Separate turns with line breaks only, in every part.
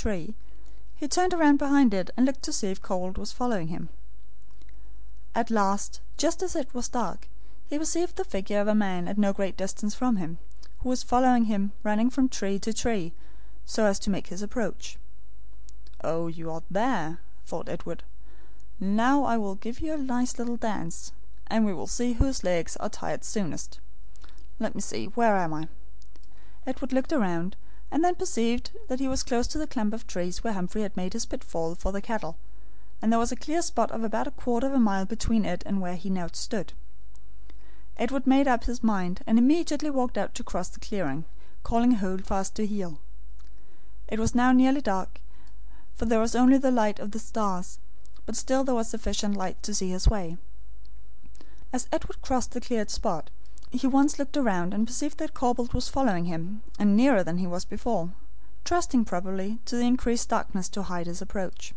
tree, he turned around behind it and looked to see if Cobalt was following him. At last, just as it was dark, he perceived the figure of a man at no great distance from him, who was following him, running from tree to tree, so as to make his approach. "Oh, you are there," thought Edward. "Now I will give you a nice little dance, and we will see whose legs are tired soonest. Let me see, where am I?" Edward looked around, and then perceived that he was close to the clump of trees where Humphrey had made his pitfall for the cattle, and there was a clear spot of about a quarter of a mile between it and where he now stood. Edward made up his mind, and immediately walked out to cross the clearing, calling Holdfast to heel. It was now nearly dark, for there was only the light of the stars, but still there was sufficient light to see his way. As Edward crossed the cleared spot, he once looked around and perceived that Cobalt was following him, and nearer than he was before, trusting probably to the increased darkness to hide his approach.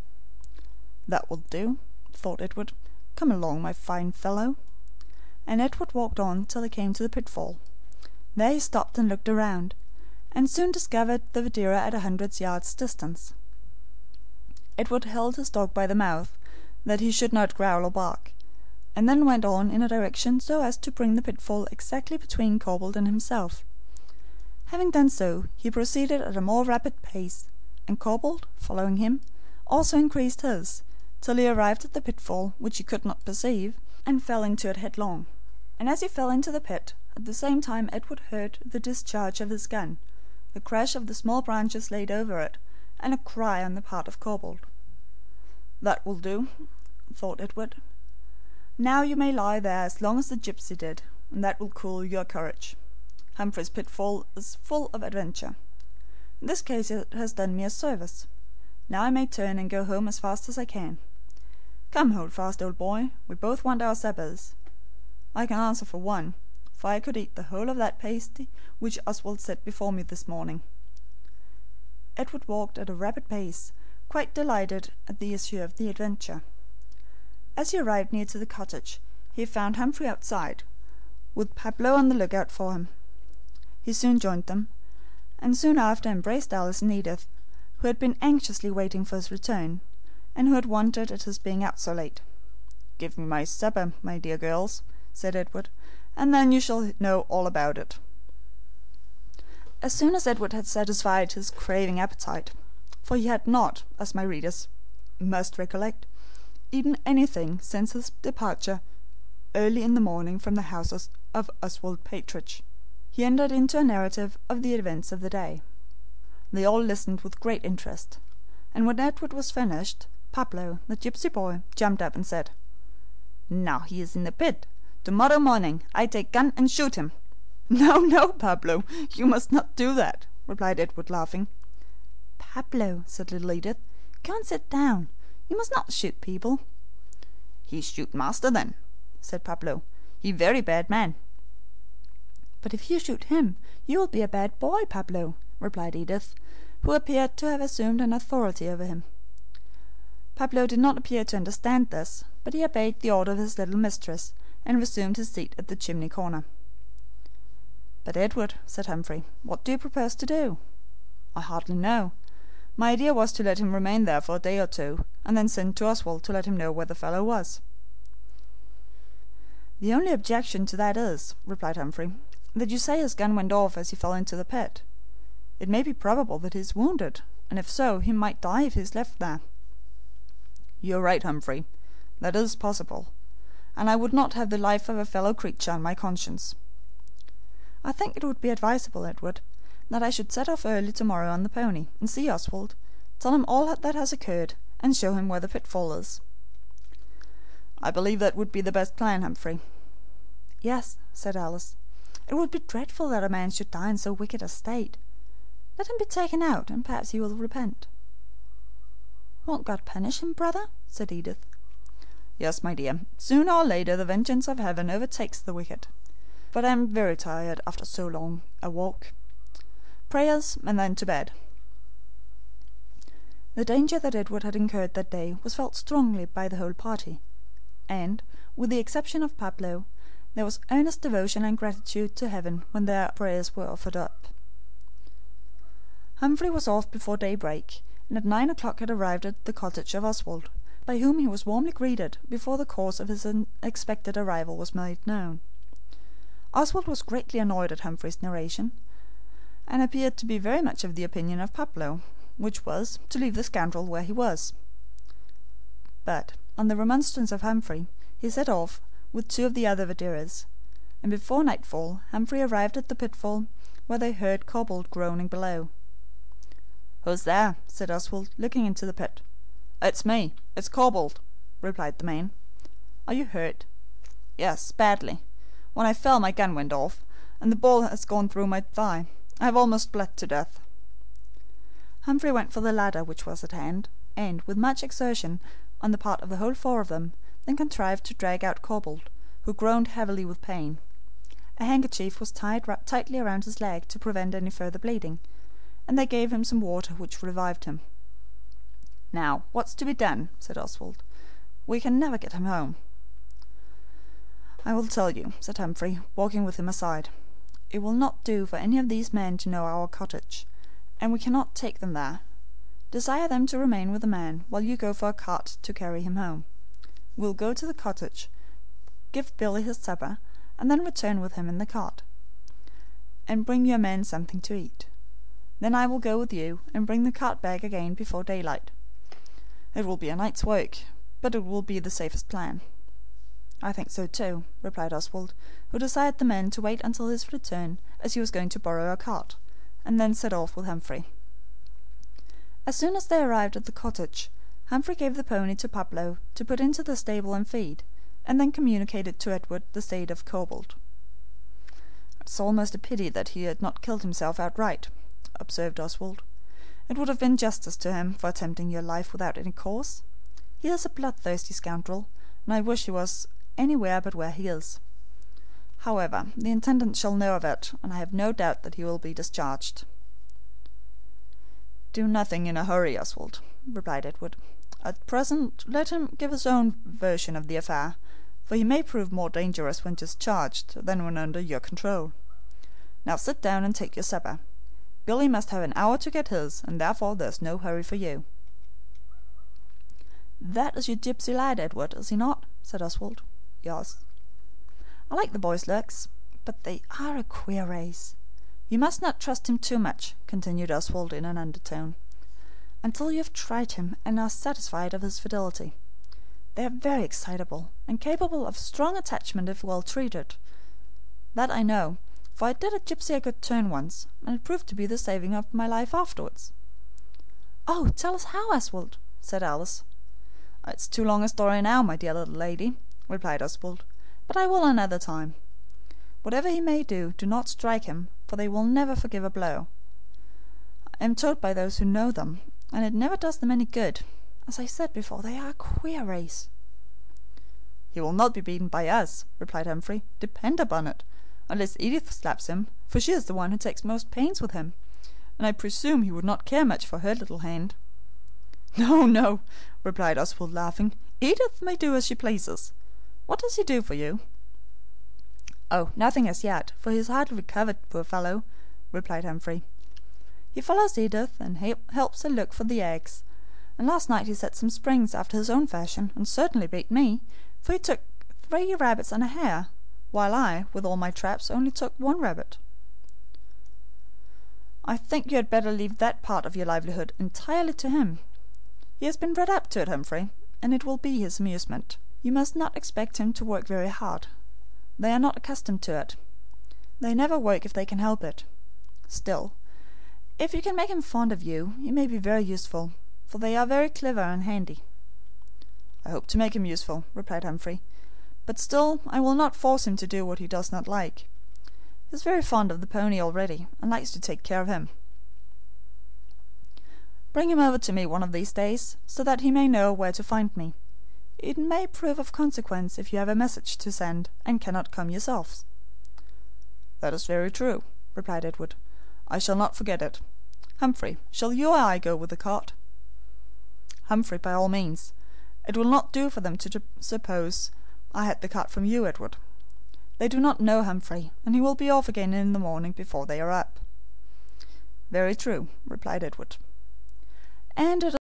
"That will do," thought Edward. "Come along, my fine fellow." And Edward walked on till he came to the pitfall. There he stopped and looked around, and soon discovered the Madeira at 100 yards' distance. Edward held his dog by the mouth, that he should not growl or bark, and then went on in a direction so as to bring the pitfall exactly between Cobalt and himself. Having done so, he proceeded at a more rapid pace, and Cobalt, following him, also increased his, till he arrived at the pitfall, which he could not perceive, and fell into it headlong. And as he fell into the pit, at the same time Edward heard the discharge of his gun, the crash of the small branches laid over it, and a cry on the part of Cobalt. "That will do," thought Edward. "Now you may lie there as long as the gipsy did, and that will cool your courage. Humphrey's pitfall is full of adventure. In this case it has done me a service. Now I may turn and go home as fast as I can. Come, Holdfast, old boy, we both want our suppers. I can answer for one, for I could eat the whole of that pasty which Oswald set before me this morning." Edward walked at a rapid pace, quite delighted at the issue of the adventure. As he arrived near to the cottage, he found Humphrey outside, with Pablo on the lookout for him. He soon joined them, and soon after embraced Alice and Edith, who had been anxiously waiting for his return, and who had wondered at his being out so late. "Give me my supper, my dear girls," said Edward, "and then you shall know all about it." As soon as Edward had satisfied his craving appetite, for he had not, as my readers must recollect, eaten anything since his departure early in the morning from the house of Oswald Partridge, he entered into a narrative of the events of the day. They all listened with great interest, and when Edward was finished, Pablo, the gipsy boy, jumped up and said, "Now he is in the pit. Tomorrow morning I take gun and shoot him." "No, no, Pablo, you must not do that," replied Edward, laughing. "Pablo," said little Edith, "go and sit down. You must not shoot people." "He shoot master then," said Pablo. "He very bad man." "But if you shoot him, you will be a bad boy, Pablo," replied Edith, who appeared to have assumed an authority over him. Pablo did not appear to understand this, but he obeyed the order of his little mistress, and resumed his seat at the chimney corner. "But, Edward," said Humphrey, "what do you propose to do?" "I hardly know. My idea was to let him remain there for a day or two, and then send to Oswald to let him know where the fellow was." "The only objection to that is," replied Humphrey, "that you say his gun went off as he fell into the pit. It may be probable that he is wounded, and if so, he might die if he is left there." "You are right, Humphrey. That is possible, and I would not have the life of a fellow creature on my conscience. I think it would be advisable, Edward, that I should set off early tomorrow on the pony, and see Oswald, tell him all that has occurred, and show him where the pitfall is." "I believe that would be the best plan, Humphrey." "Yes," said Alice. "It would be dreadful that a man should die in so wicked a state. Let him be taken out, and perhaps he will repent." "Won't God punish him, brother?" said Edith. "Yes, my dear. Sooner or later the vengeance of heaven overtakes the wicked. But I am very tired after so long a walk. Prayers, and then to bed." The danger that Edward had incurred that day was felt strongly by the whole party, and, with the exception of Pablo, there was earnest devotion and gratitude to heaven when their prayers were offered up. Humphrey was off before daybreak, and at 9 o'clock had arrived at the cottage of Oswald, by whom he was warmly greeted before the cause of his unexpected arrival was made known. Oswald was greatly annoyed at Humphrey's narration, and appeared to be very much of the opinion of Pablo, which was, to leave the scoundrel where he was. But, on the remonstrance of Humphrey, he set off with 2 of the other adherents, and before nightfall Humphrey arrived at the pitfall, where they heard Corbould groaning below. "Who's there?" said Oswald, looking into the pit. "It's me. It's Corbould," replied the man. "Are you hurt?" "Yes, badly. When I fell my gun went off, and the ball has gone through my thigh. I have almost bled to death." Humphrey went for the ladder which was at hand, and, with much exertion on the part of the whole 4 of them, then contrived to drag out Corbould, who groaned heavily with pain. A handkerchief was tied tightly around his leg to prevent any further bleeding, and they gave him some water which revived him. "Now, what's to be done?" said Oswald. "We can never get him home." "I will tell you," said Humphrey, walking with him aside. "It will not do for any of these men to know our cottage, and we cannot take them there. Desire them to remain with the man while you go for a cart to carry him home. We'll go to the cottage, give Billy his supper, and then return with him in the cart, and bring your men something to eat. Then I will go with you, and bring the cart back again before daylight. It will be a night's work, but it will be the safest plan." "I think so too," replied Oswald, who desired the men to wait until his return, as he was going to borrow a cart, and then set off with Humphrey. As soon as they arrived at the cottage, Humphrey gave the pony to Pablo to put into the stable and feed, and then communicated to Edward the state of Corbould. "It's almost a pity that he had not killed himself outright," observed Oswald. "It would have been justice to him for attempting your life without any cause. He is a bloodthirsty scoundrel, and I wish he was anywhere but where he is. However, the Intendant shall know of it, and I have no doubt that he will be discharged." "Do nothing in a hurry, Oswald," replied Edward. "At present let him give his own version of the affair, for he may prove more dangerous when discharged than when under your control. Now sit down and take your supper. Billy must have an hour to get his, and therefore there's no hurry for you." "That is your gipsy lad, Edward, is he not?" said Oswald. "Yes." "I like the boy's looks, but they are a queer race. You must not trust him too much," continued Oswald in an undertone, "until you have tried him and are satisfied of his fidelity. They are very excitable, and capable of strong attachment if well treated. That I know, for I did a gipsy a good turn once, and it proved to be the saving of my life afterwards." "Oh, tell us how, Oswald," said Alice. "It's too long a story now, my dear little lady," replied Oswald, "but I will another time. Whatever he may do, do not strike him, for they will never forgive a blow. I am told by those who know them, and it never does them any good. As I said before, they are a queer race." "He will not be beaten by us," replied Humphrey, "depend upon it, unless Edith slaps him, for she is the one who takes most pains with him, and I presume he would not care much for her little hand." "No, no," replied Oswald, laughing. "Edith may do as she pleases. What does he do for you?" "Oh, nothing as yet, for he is hardly recovered, poor fellow," replied Humphrey. "He follows Edith, and helps her look for the eggs, and last night he set some springs after his own fashion, and certainly beat me, for he took 3 rabbits and a hare, while I, with all my traps, only took 1 rabbit." "I think you had better leave that part of your livelihood entirely to him. He has been bred up to it, Humphrey, and it will be his amusement. You must not expect him to work very hard. They are not accustomed to it. They never work if they can help it. Still, if you can make him fond of you, he may be very useful, for they are very clever and handy." "I hope to make him useful," replied Humphrey, "but still I will not force him to do what he does not like. He is very fond of the pony already, and likes to take care of him. Bring him over to me one of these days, so that he may know where to find me. It may prove of consequence if you have a message to send, and cannot come yourselves." "That is very true," replied Edward. "I shall not forget it. Humphrey, shall you or I go with the cart?" "Humphrey, by all means. It will not do for them to suppose I had the cart from you, Edward. They do not know Humphrey, and he will be off again in the morning before they are up." "Very true," replied Edward. and it